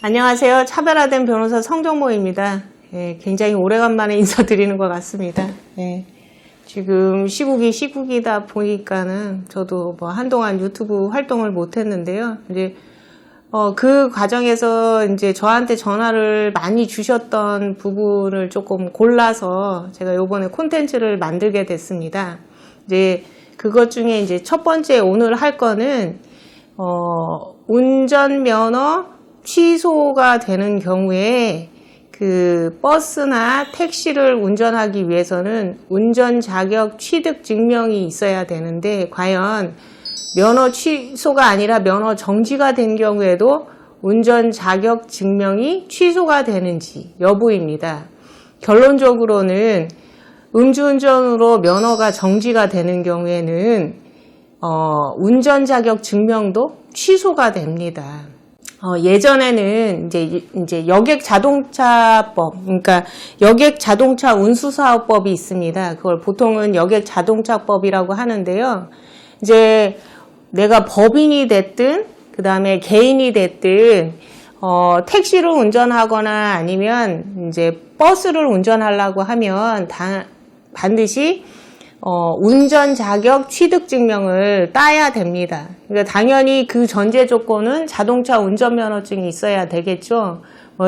안녕하세요. 차별화된 변호사 성정모입니다. 굉장히 오래간만에 인사드리는 것 같습니다. 지금 시국이다 보니까는 저도 뭐 한동안 유튜브 활동을 못 했는데요. 이제 그 과정에서 이제 저한테 전화를 많이 주셨던 부분을 조금 골라서 제가 요번에 콘텐츠를 만들게 됐습니다. 이제 그것 중에 이제 첫 번째 오늘 할 거는 운전면허 취소가 되는 경우에 그 버스나 택시를 운전하기 위해서는 운전 자격 취득 증명이 있어야 되는데 과연 면허 취소가 아니라 면허 정지가 된 경우에도 운전 자격 증명이 취소가 되는지 여부입니다. 결론적으로는 음주운전으로 면허가 정지가 되는 경우에는 운전 자격 증명도 취소가 됩니다. 예전에는 이제 여객 자동차법, 그러니까 여객 자동차 운수사업법이 있습니다. 그걸 보통은 여객 자동차법이라고 하는데요. 이제 내가 법인이 됐든, 그 다음에 개인이 됐든, 택시를 운전하거나 아니면 이제 버스를 운전하려고 하면 반드시 운전 자격 취득 증명을 따야 됩니다. 그러니까 당연히 그 전제 조건은 자동차 운전면허증이 있어야 되겠죠.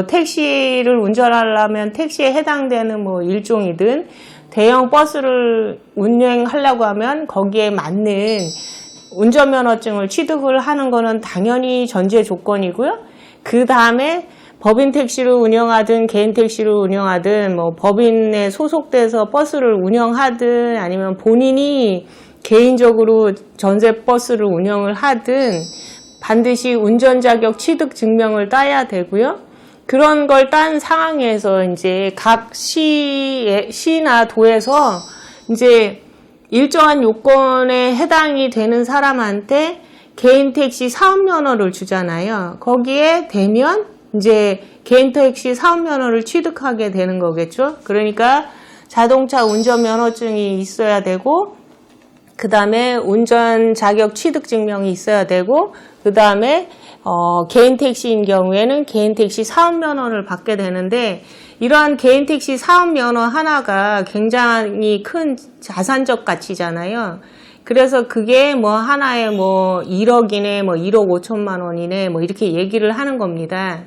택시를 운전하려면 택시에 해당되는 일종이든 대형 버스를 운행하려고 하면 거기에 맞는 운전면허증을 취득을 하는 거는 당연히 전제 조건이고요. 그 다음에 법인 택시를 운영하든 개인 택시를 운영하든 법인에 소속돼서 버스를 운영하든 아니면 본인이 개인적으로 전세 버스를 운영을 하든 반드시 운전 자격 취득 증명을 따야 되고요. 그런 걸 딴 상황에서 이제 각 시나 도에서 이제 일정한 요건에 해당이 되는 사람한테 개인 택시 사업 면허를 주잖아요. 거기에 되면 이제 개인 택시 사업 면허를 취득하게 되는 거겠죠. 그러니까 자동차 운전 면허증이 있어야 되고, 그 다음에 운전 자격 취득 증명이 있어야 되고, 그 다음에 개인 택시인 경우에는 개인 택시 사업 면허를 받게 되는데, 이러한 개인 택시 사업 면허 하나가 굉장히 큰 자산적 가치잖아요. 그래서 그게 하나에 1억이네, 1억 5천만 원이네, 이렇게 얘기를 하는 겁니다.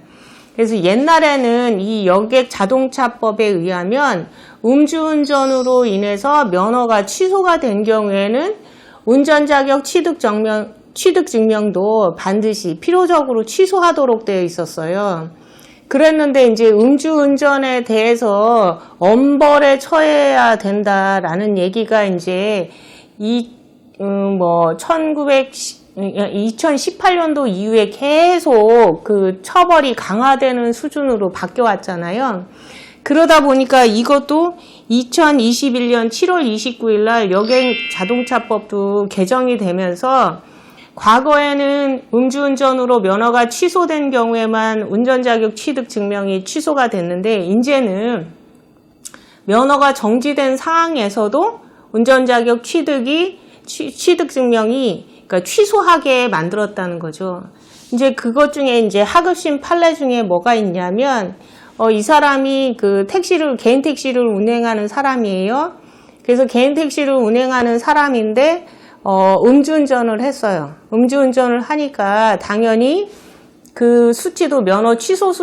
그래서 옛날에는 이 여객 자동차법에 의하면 음주운전으로 인해서 면허가 취소가 된 경우에는 운전 자격 취득 증명도 반드시 필요적으로 취소하도록 되어 있었어요. 그랬는데 이제 음주운전에 대해서 엄벌에 처해야 된다라는 얘기가 이제 2018년도 이후에 계속 그 처벌이 강화되는 수준으로 바뀌어 왔잖아요. 그러다 보니까 이것도 2021년 7월 29일 날 여객 자동차법도 개정이 되면서 과거에는 음주운전으로 면허가 취소된 경우에만 운전자격 취득 증명이 취소가 됐는데 이제는 면허가 정지된 상황에서도 운전자격 취득 증명이 그러니까 취소하게 만들었다는 거죠. 이제 그것 중에 이제 하급심 판례 중에 뭐가 있냐면 이 사람이 개인 택시를 운행하는 사람이에요. 그래서 개인 택시를 운행하는 사람인데 음주운전을 했어요. 음주운전을 하니까 당연히 그 수치도 면허 취소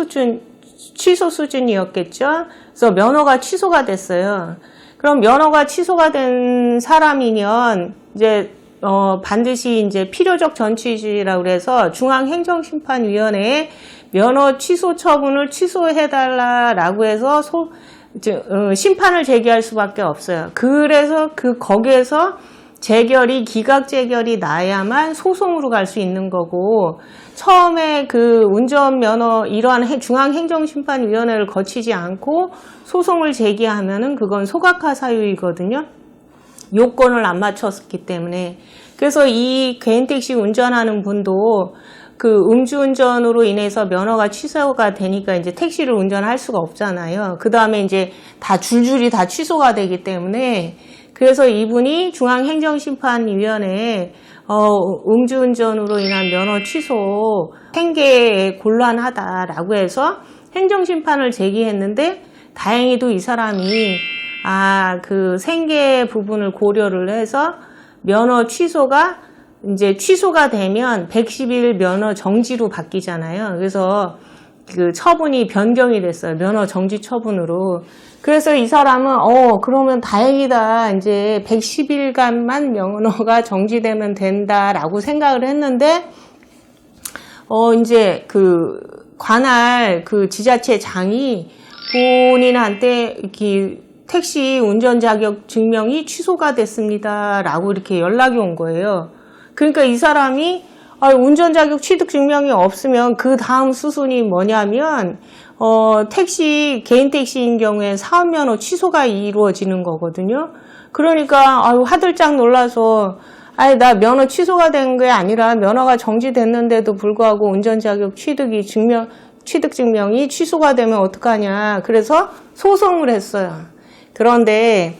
수준이었겠죠. 그래서 면허가 취소가 됐어요. 그럼 면허가 취소가 된 사람이면 이제 반드시 이제 필요적 전취지라고 그래서 중앙행정심판위원회에 면허 취소 처분을 취소해달라라고 해서 심판을 제기할 수밖에 없어요. 그래서 거기에서 기각 재결이 나야만 소송으로 갈 수 있는 거고, 처음에 그 운전면허 이러한 중앙행정심판위원회를 거치지 않고 소송을 제기하면은 그건 소각화 사유이거든요. 요건을 안 맞췄기 때문에. 그래서 이 개인 택시 운전하는 분도 그 음주운전으로 인해서 면허가 취소가 되니까 이제 택시를 운전할 수가 없잖아요. 그 다음에 이제 줄줄이 다 취소가 되기 때문에 그래서 이분이 중앙행정심판위원회에 음주운전으로 인한 면허 취소, 생계에 곤란하다라고 해서 행정심판을 제기했는데 다행히도 이 사람이 그 생계 부분을 고려를 해서 면허 취소가 이제 취소가 되면 110일 면허 정지로 바뀌잖아요. 그래서 그 처분이 변경이 됐어요. 면허 정지 처분으로. 그래서 이 사람은 그러면 다행이다. 이제 110일간만 면허가 정지되면 된다라고 생각을 했는데 이제 그 관할 그 지자체장이 본인한테 이렇게 택시 운전 자격 증명이 취소가 됐습니다라고 이렇게 연락이 온 거예요. 그러니까 이 사람이 운전 자격 취득 증명이 없으면 그 다음 수순이 뭐냐면 개인 택시인 경우에 사업면허 취소가 이루어지는 거거든요. 그러니까 화들짝 놀라서 나 면허 취소가 된 게 아니라 면허가 정지됐는데도 불구하고 운전 자격 취득 증명이 취소가 되면 어떡하냐. 그래서 소송을 했어요. 그런데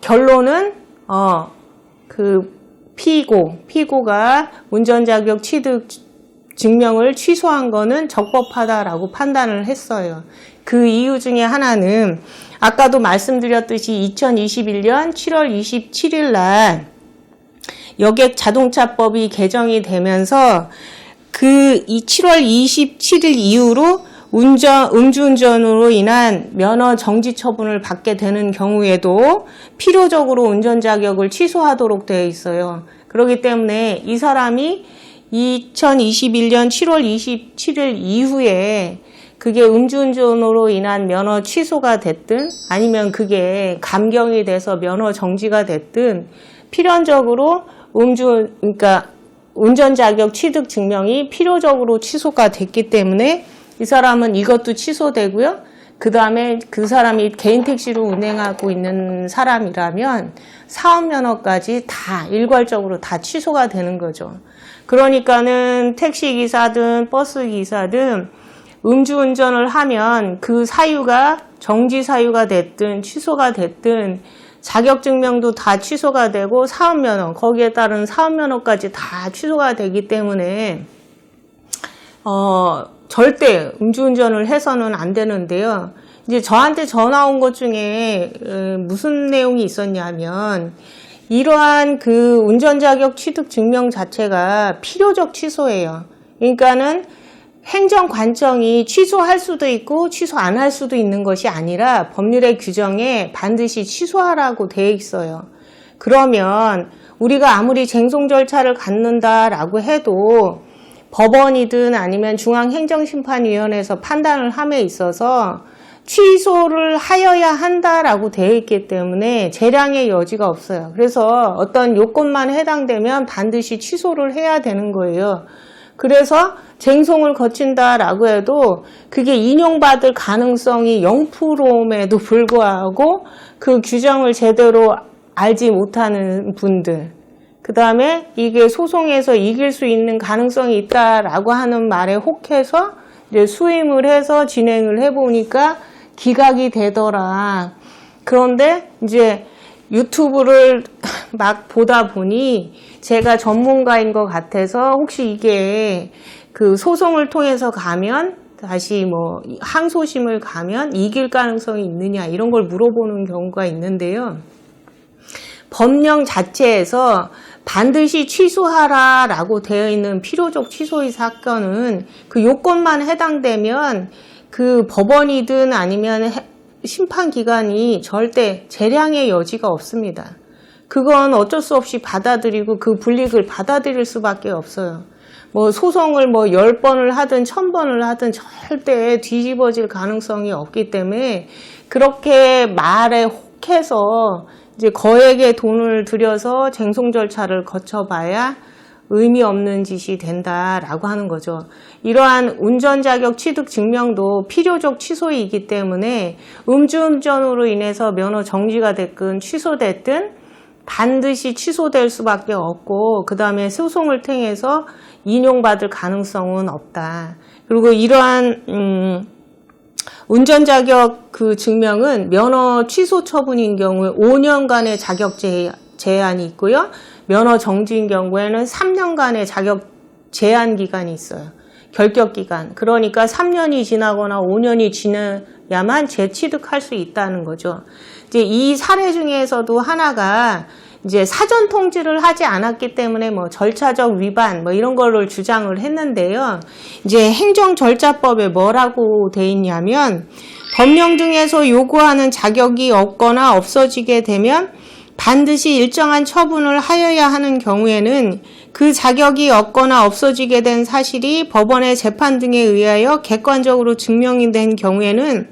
결론은 피고가 운전 자격 취득 증명을 취소한 거는 적법하다라고 판단을 했어요. 그 이유 중에 하나는 아까도 말씀드렸듯이 2021년 7월 27일 날 여객 자동차법이 개정이 되면서 이 7월 27일 이후로 음주운전으로 인한 면허 정지 처분을 받게 되는 경우에도 필요적으로 운전 자격을 취소하도록 되어 있어요. 그렇기 때문에 이 사람이 2021년 7월 27일 이후에 그게 음주운전으로 인한 면허 취소가 됐든 아니면 그게 감경이 돼서 면허 정지가 됐든 필연적으로 그러니까 운전 자격 취득 증명이 필요적으로 취소가 됐기 때문에 이 사람은 이것도 취소되고요. 그 다음에 그 사람이 개인 택시로 운행하고 있는 사람이라면 사업면허까지 다 일괄적으로 다 취소가 되는 거죠. 그러니까는 택시기사든 버스기사든 음주운전을 하면 그 사유가 정지 사유가 됐든 취소가 됐든 자격증명도 다 취소가 되고 사업면허, 거기에 따른 사업면허까지 다 취소가 되기 때문에 절대 음주운전을 해서는 안 되는데요. 이제 저한테 전화 온 것 중에 무슨 내용이 있었냐면 이러한 그 운전자격 취득 증명 자체가 필요적 취소예요. 그러니까는 행정관청이 취소할 수도 있고 취소 안 할 수도 있는 것이 아니라 법률의 규정에 반드시 취소하라고 되어 있어요. 그러면 우리가 아무리 쟁송 절차를 갖는다라고 해도 법원이든 아니면 중앙행정심판위원회에서 판단을 함에 있어서 취소를 하여야 한다라고 되어 있기 때문에 재량의 여지가 없어요. 그래서 어떤 요건만 해당되면 반드시 취소를 해야 되는 거예요. 그래서 쟁송을 거친다라고 해도 그게 인용받을 가능성이 0%임에도 불구하고 그 규정을 제대로 알지 못하는 분들, 그 다음에 이게 소송에서 이길 수 있는 가능성이 있다라고 하는 말에 혹해서 이제 수임을 해서 진행을 해보니까 기각이 되더라. 그런데 이제 유튜브를 막 보다 보니 제가 전문가인 것 같아서 혹시 이게 그 소송을 통해서 가면 다시 뭐 항소심을 가면 이길 가능성이 있느냐 이런 걸 물어보는 경우가 있는데요. 법령 자체에서 반드시 취소하라라고 되어 있는 필요적 취소의 사건은 그 요건만 해당되면 그 법원이든 아니면 심판기관이 절대 재량의 여지가 없습니다. 그건 어쩔 수 없이 받아들이고 그 불이익을 받아들일 수밖에 없어요. 뭐 소송을 뭐 10번을 하든 1000번을 하든 절대 뒤집어질 가능성이 없기 때문에 그렇게 말에 혹해서 이제 거액의 돈을 들여서 쟁송 절차를 거쳐봐야 의미 없는 짓이 된다라고 하는 거죠. 이러한 운전자격 취득 증명도 필요적 취소이기 때문에 음주운전으로 인해서 면허 정지가 됐든 취소됐든 반드시 취소될 수밖에 없고 그 다음에 소송을 통해서 인용받을 가능성은 없다. 그리고 이러한 운전자격 그 증명은 면허 취소 처분인 경우에 5년간의 자격 제한이 있고요. 면허 정지인 경우에는 3년간의 자격 제한 기간이 있어요. 결격 기간. 그러니까 3년이 지나거나 5년이 지나야만 재취득할 수 있다는 거죠. 이제 이 사례 중에서도 하나가 이제 사전 통지를 하지 않았기 때문에 뭐 절차적 위반 뭐 이런 거를 주장을 했는데요. 이제 행정절차법에 뭐라고 돼 있냐면 법령 등에서 요구하는 자격이 없거나 없어지게 되면 반드시 일정한 처분을 하여야 하는 경우에는 그 자격이 없거나 없어지게 된 사실이 법원의 재판 등에 의하여 객관적으로 증명이 된 경우에는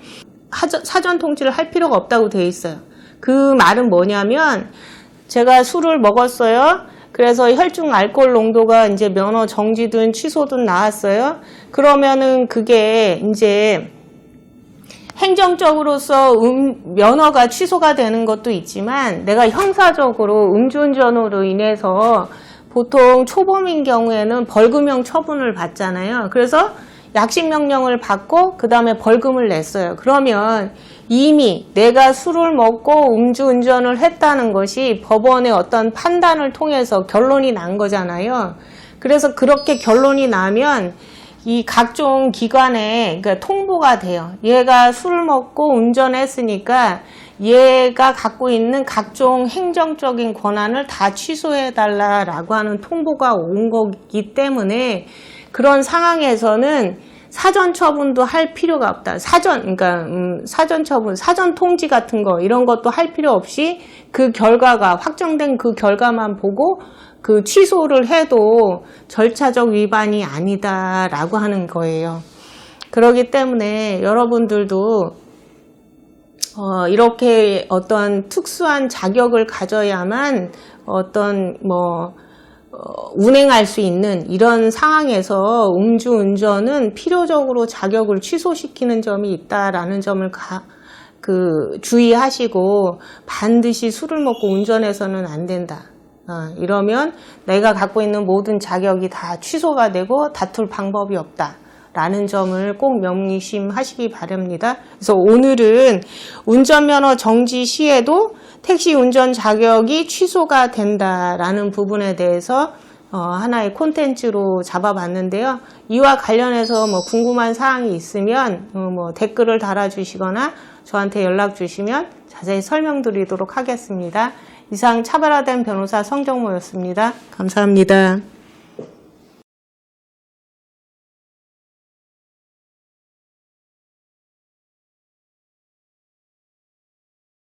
사전 통지를 할 필요가 없다고 되어 있어요. 그 말은 뭐냐면 제가 술을 먹었어요. 그래서 혈중 알코올 농도가 이제 면허 정지든 취소든 나왔어요. 그러면은 그게 이제 행정적으로서 면허가 취소가 되는 것도 있지만 내가 형사적으로 음주운전으로 인해서 보통 초범인 경우에는 벌금형 처분을 받잖아요. 그래서 약식명령을 받고 그 다음에 벌금을 냈어요. 그러면 이미 내가 술을 먹고 음주운전을 했다는 것이 법원의 어떤 판단을 통해서 결론이 난 거잖아요. 그래서 그렇게 결론이 나면 이 각종 기관에 그러니까 통보가 돼요. 얘가 술을 먹고 운전했으니까 얘가 갖고 있는 각종 행정적인 권한을 다 취소해달라라고 하는 통보가 온 거기 때문에 그런 상황에서는 사전 처분도 할 필요가 없다. 그러니까 사전 처분, 사전 통지 같은 거 이런 것도 할 필요 없이 그 결과가 확정된 그 결과만 보고 그 취소를 해도 절차적 위반이 아니다라고 하는 거예요. 그렇기 때문에 여러분들도 이렇게 어떤 특수한 자격을 가져야만 어떤 운행할 수 있는 이런 상황에서 음주운전은 필요적으로 자격을 취소시키는 점이 있다라는 점을 주의하시고 반드시 술을 먹고 운전해서는 안 된다. 이러면 내가 갖고 있는 모든 자격이 다 취소가 되고 다툴 방법이 없다. 라는 점을 꼭 명심하시기 바랍니다. 그래서 오늘은 운전면허 정지 시에도 택시 운전 자격이 취소가 된다라는 부분에 대해서 하나의 콘텐츠로 잡아봤는데요. 이와 관련해서 궁금한 사항이 있으면 댓글을 달아주시거나 저한테 연락 주시면 자세히 설명드리도록 하겠습니다. 이상 차별화된 변호사 성정모였습니다. 감사합니다.